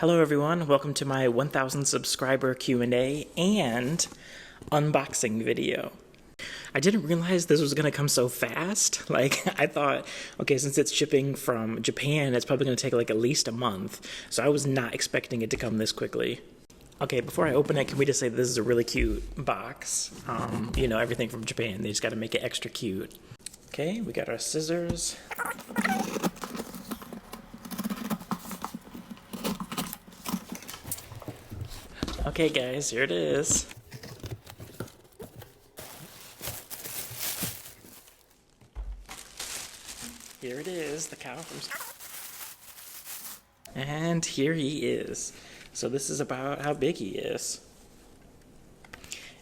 Hello everyone, welcome to my 1000 subscriber Q&A and unboxing video. I didn't realize this was gonna come so fast. I thought, okay, since it's shipping from Japan, it's probably gonna take at least a month. So I was not expecting it to come this quickly. Okay, before I open it, can we just say this is a really cute box? Everything from Japan, they just gotta make it extra cute. Okay, we got our scissors. Okay guys, here it is. Here it is, the cow from... And here he is. So this is about how big he is.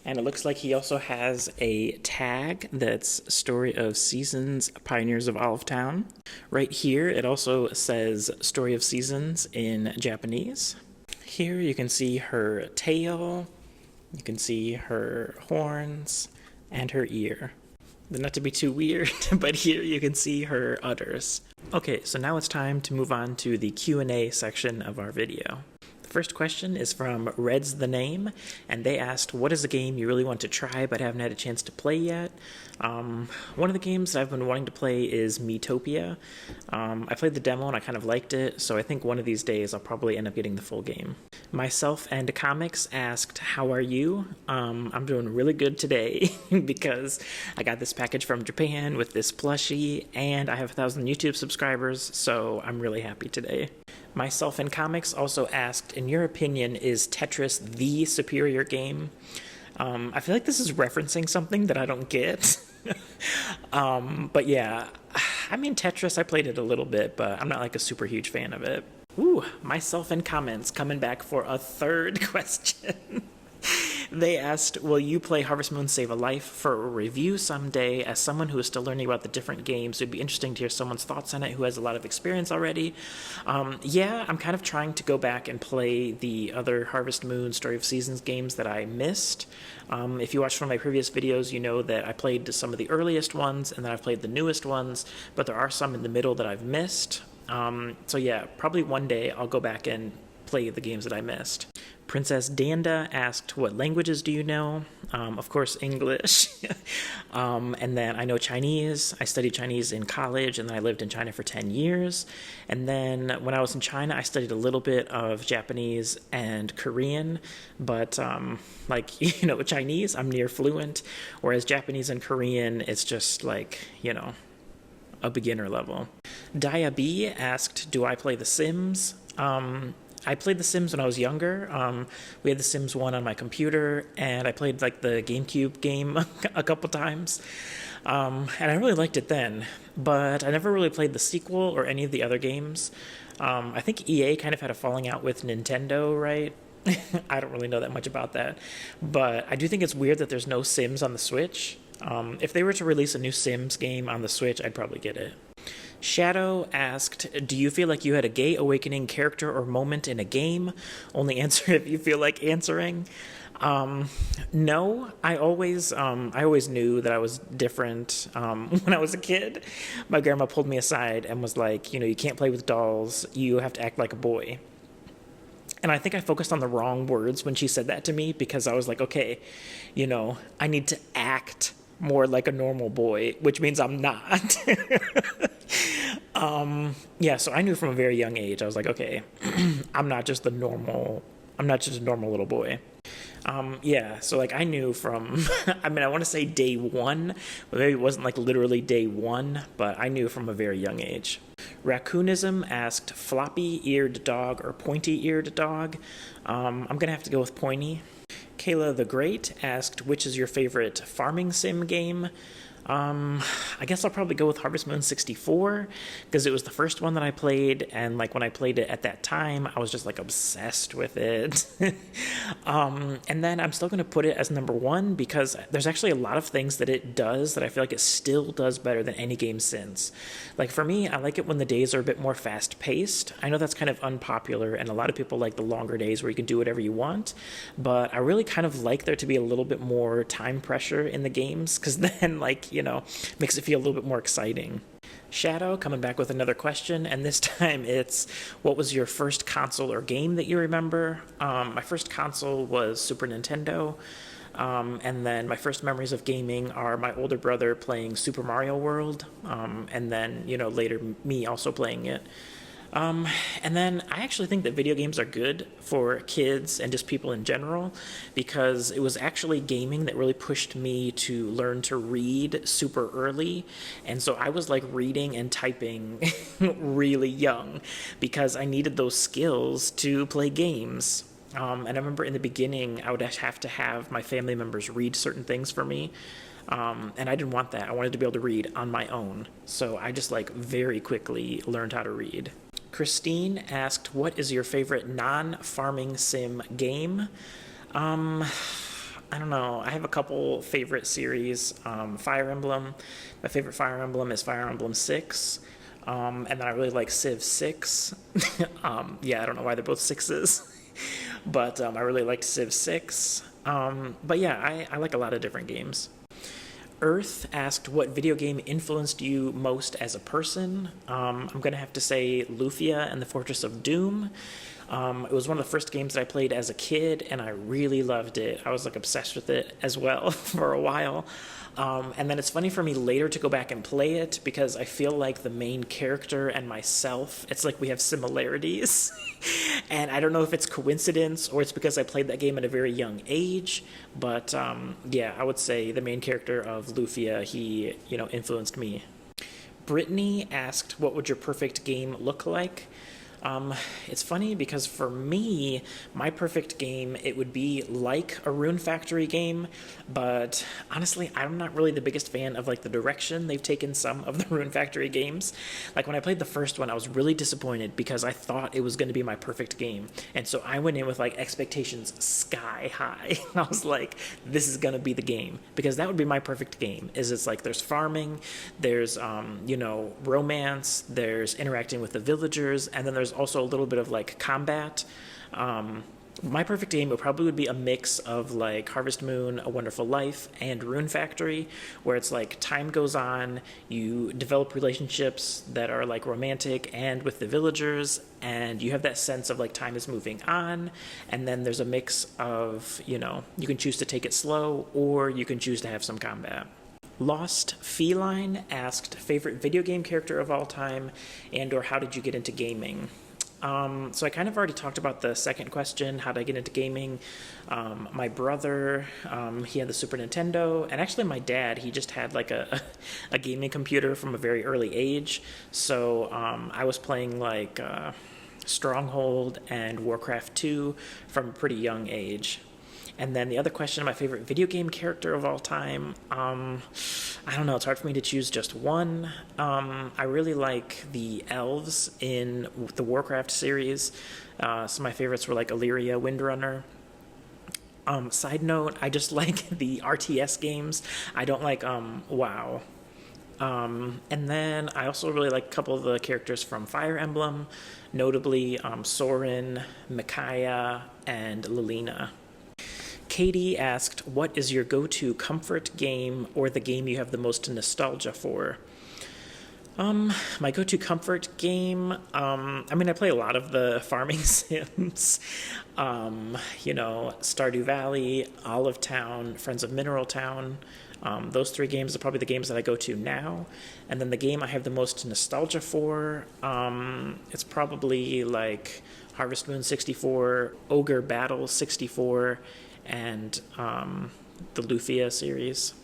And it looks like he also has a tag that's Story of Seasons, Pioneers of Olive Town. Right here, it also says Story of Seasons in Japanese. Here you can see her tail, you can see her horns, and her ear. Not to be too weird, but here you can see her udders. Okay, so now it's time to move on to the Q&A section of our video. The first question is from Red's the Name, and they asked, what is a game you really want to try but haven't had a chance to play yet? One of the games that I've been wanting to play is Miitopia. I played the demo and I kind of liked it, so I think one of these days I'll probably end up getting the full game. Myself and Comics asked, how are you? I'm doing really good today because I got this package from Japan with this plushie, and I have 1,000 YouTube subscribers, so I'm really happy today. Myself and Comics also asked, in your opinion, is Tetris the superior game? I feel like this is referencing something that I don't get. But yeah, I mean, Tetris, I played it a little bit, but I'm not a super huge fan of it. Ooh, Myself and Comments coming back for a third question. They asked, will you play Harvest Moon Save a Life for a review someday? As someone who is still learning about the different games, it would be interesting to hear someone's thoughts on it who has a lot of experience already. Yeah, I'm kind of trying to go back and play the other Harvest Moon Story of Seasons games that I missed. If you watched one of my previous videos, you know that I played some of the earliest ones, and then I've played the newest ones, but there are some in the middle that I've missed. So yeah, probably one day I'll go back and play the games that I missed. Princess Danda asked, what languages do you know? Of course, English. And then I know Chinese. I studied Chinese in college, and then I lived in China for 10 years. And then when I was in China, I studied a little bit of Japanese and Korean. But with Chinese, I'm near fluent. Whereas Japanese and Korean, it's just a beginner level. Dia B asked, do I play The Sims? I played The Sims when I was younger. We had The Sims 1 on my computer, and I played the GameCube game a couple times. And I really liked it then, but I never really played the sequel or any of the other games. I think EA kind of had a falling out with Nintendo, right? I don't really know that much about that, but I do think it's weird that there's no Sims on the Switch. If they were to release a new Sims game on the Switch, I'd probably get it. Shadow asked, do you feel like you had a gay awakening character or moment in a game? Only answer if you feel like answering. No, I always knew that I was different when I was a kid. My grandma pulled me aside and was like, you can't play with dolls, you have to act like a boy. And I think I focused on the wrong words when she said that to me, because I was like, okay, I need to act more like a normal boy, which means I'm not. Yeah, so I knew from a very young age, I was like, okay, I'm not just a normal little boy. Yeah, so I knew from, I want to say day one, but maybe it wasn't literally day one, but I knew from a very young age. Raccoonism asked, floppy-eared dog or pointy-eared dog? I'm going to have to go with pointy. Kayla the Great asked, which is your favorite farming sim game? I guess I'll probably go with Harvest Moon 64, because it was the first one that I played, and when I played it at that time, I was just obsessed with it. And then I'm still going to put it as number one, because there's actually a lot of things that it does that I feel like it still does better than any game since. For me, I like it when the days are a bit more fast-paced. I know that's kind of unpopular, and a lot of people like the longer days where you can do whatever you want, but I really kind of like there to be a little bit more time pressure in the games, because then, makes it feel a little bit more exciting. Shadow coming back with another question, and this time it's, what was your first console or game that you remember? My first console was Super Nintendo, and then my first memories of gaming are my older brother playing Super Mario World, and then, later me also playing it. And then I actually think that video games are good for kids and just people in general, because it was actually gaming that really pushed me to learn to read super early. And so I was like reading and typing really young because I needed those skills to play games. And I remember in the beginning, I would have to have my family members read certain things for me. And I didn't want that. I wanted to be able to read on my own. So I just like very quickly learned how to read. Christine asked, what is your favorite non-farming sim game? I don't know. I have a couple favorite series. Fire Emblem. My favorite Fire Emblem is Fire Emblem 6. And then I really like Civ 6. Yeah, I don't know why they're both sixes. But I really liked Civ 6. But yeah, I like a lot of different games. Earth asked, what video game influenced you most as a person? I'm going to have to say Lufia and the Fortress of Doom. It was one of the first games that I played as a kid, and I really loved it. I was like obsessed with it as well for a while. And then it's funny for me later to go back and play it because I feel like the main character and myself, it's like we have similarities. And I don't know if it's coincidence or it's because I played that game at a very young age. But yeah, I would say the main character of Lufia, he, influenced me. Brittany asked, what would your perfect game look like? It's funny because for me, my perfect game, it would be like a Rune Factory game, but honestly, I'm not really the biggest fan of like the direction they've taken some of the Rune Factory games. Like when I played the first one, I was really disappointed because I thought it was going to be my perfect game. And so I went in with like expectations sky high. I was like, this is going to be the game because that would be my perfect game. It's like there's farming, there's, romance, there's interacting with the villagers, and then there's also a little bit of like combat. My perfect game would be a mix of like Harvest Moon, A Wonderful Life, and Rune Factory, where it's like time goes on, you develop relationships that are like romantic and with the villagers, and you have that sense of like time is moving on, and then there's a mix of, you can choose to take it slow or you can choose to have some combat. Lost Feline asked, favorite video game character of all time, and or how did you get into gaming? So I kind of already talked about the second question, how did I get into gaming? My brother, he had the Super Nintendo, and actually my dad, he just had like a gaming computer from a very early age. So I was playing like Stronghold and Warcraft 2 from a pretty young age. And then the other question, my favorite video game character of all time, I don't know, it's hard for me to choose just one. I really like the elves in the Warcraft series. Some of my favorites were like Illyria, Windrunner. Side note, I just like the RTS games. I don't like WoW. And then I also really like a couple of the characters from Fire Emblem, notably Sorin, Micaiah, and Lilina. Katie asked, what is your go-to comfort game or the game you have the most nostalgia for? My go-to comfort game, I play a lot of the farming sims, Stardew Valley, Olive Town, Friends of Mineral Town. Those three games are probably the games that I go to now. And then the game I have the most nostalgia for, it's probably like Harvest Moon 64, Ogre Battle 64, and the Lufia series.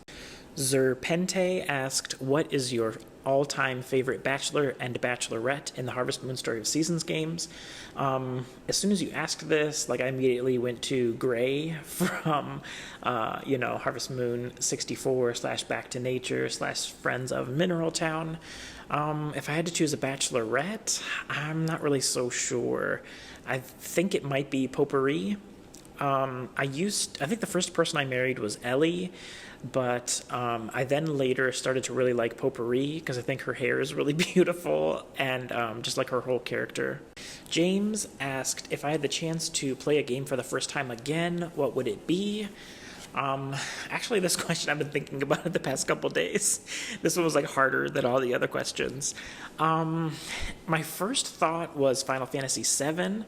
Zerpente asked, what is your all-time favorite Bachelor and Bachelorette in the Harvest Moon Story of Seasons games? As soon as you asked this, I immediately went to Gray from, Harvest Moon 64 / Back to Nature / Friends of Mineral Town. If I had to choose a Bachelorette, I'm not really so sure. I think it might be Potpourri. I think the first person I married was Ellie, but I then later started to really like Potpourri because I think her hair is really beautiful and just like her whole character. James asked, if I had the chance to play a game for the first time again, what would it be? Actually, this question I've been thinking about it the past couple days. This one was like harder than all the other questions. My first thought was Final Fantasy VII,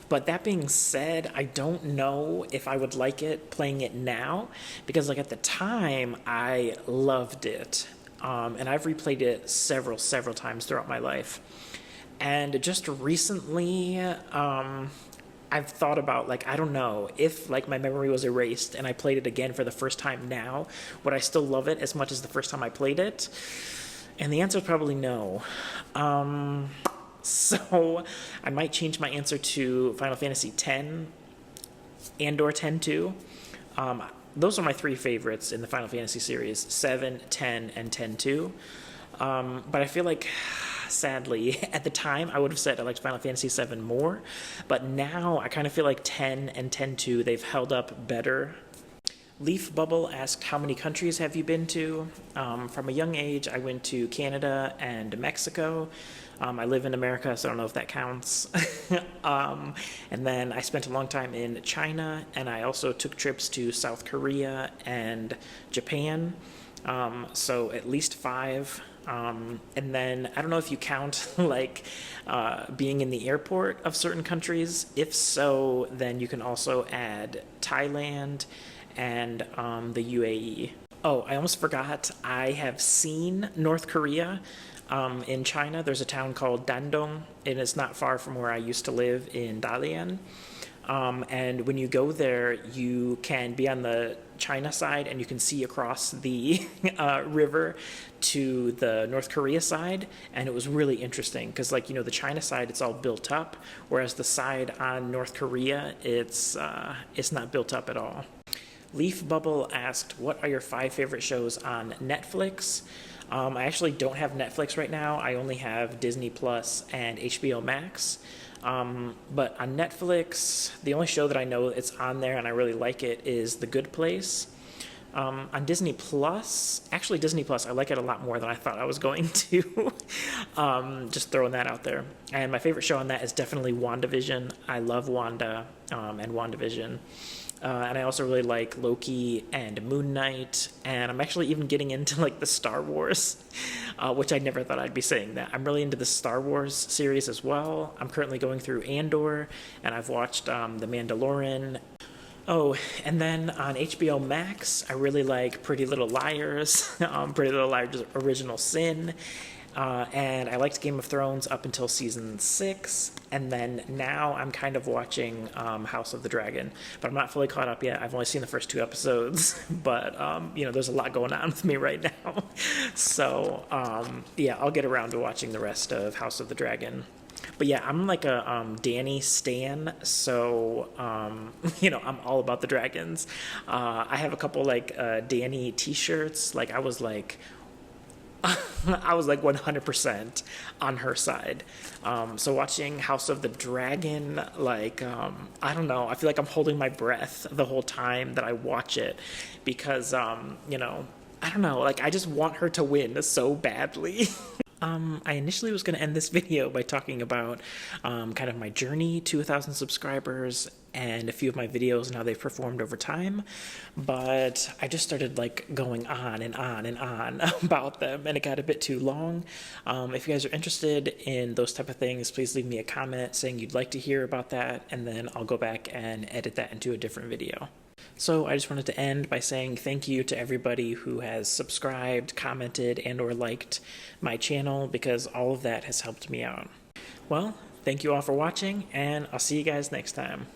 but that being said, I don't know if I would like it playing it now, because like at the time I loved it, and I've replayed it several times throughout my life. And just recently, I've thought about, like, I don't know, if like my memory was erased and I played it again for the first time now, would I still love it as much as the first time I played it? And the answer is probably no. So I might change my answer to Final Fantasy X and/or X-2. Those are my three favorites in the Final Fantasy series: 7, 10, and X-2. But I feel like, sadly, at the time I would have said I liked Final Fantasy VII more, but now I kind of feel like 10 and X-2, they've held up better. Leaf Bubble asked, how many countries have you been to? From a young age, I went to Canada and Mexico. I live in America, so I don't know if that counts. And then I spent a long time in China, and I also took trips to South Korea and Japan. So at least 5. And then I don't know if you count like being in the airport of certain countries. If so, then you can also add Thailand and the UAE. Oh, I almost forgot. I have seen North Korea. In China, there's a town called Dandong, and it's not far from where I used to live in Dalian. And when you go there, you can be on the China side and you can see across the river to the North Korea side. And it was really interesting because, like, you know, the China side, it's all built up, whereas the side on North Korea, it's not built up at all. Leaf Bubble asked, what are your 5 favorite shows on Netflix? I actually don't have Netflix right now. I only have Disney Plus and HBO Max. But on Netflix, the only show that I know it's on there and I really like it is The Good Place. On Disney Plus, actually Disney Plus, I like it a lot more than I thought I was going to. Just throwing that out there. And my favorite show on that is definitely WandaVision. I love Wanda and WandaVision. And I also really like Loki and Moon Knight, and I'm actually even getting into like the Star Wars, which I never thought I'd be saying that. I'm really into the Star Wars series as well. I'm currently going through Andor, and I've watched The Mandalorian. Oh, and then on HBO Max, I really like Pretty Little Liars, Pretty Little Liars Original Sin, and I liked Game of Thrones up until season 6, and then now I'm kind of watching House of the Dragon, but I'm not fully caught up yet. I've only seen the first 2 episodes, but you know, there's a lot going on with me right now. So yeah, I'll get around to watching the rest of House of the Dragon. But yeah, I'm like a Dany stan, so you know, I'm all about the dragons. I have a couple like Dany t-shirts. Like I was like 100% on her side. So watching House of the Dragon, like, I don't know, I feel like I'm holding my breath the whole time that I watch it because, you know, I don't know, like, I just want her to win so badly. I initially was going to end this video by talking about kind of my journey to 1,000 subscribers and a few of my videos and how they've performed over time, but I just started like going on and on and on about them, and it got a bit too long. If you guys are interested in those type of things, please leave me a comment saying you'd like to hear about that, and then I'll go back and edit that into a different video. So I just wanted to end by saying thank you to everybody who has subscribed, commented, and or liked my channel, because all of that has helped me out. Well, thank you all for watching, and I'll see you guys next time.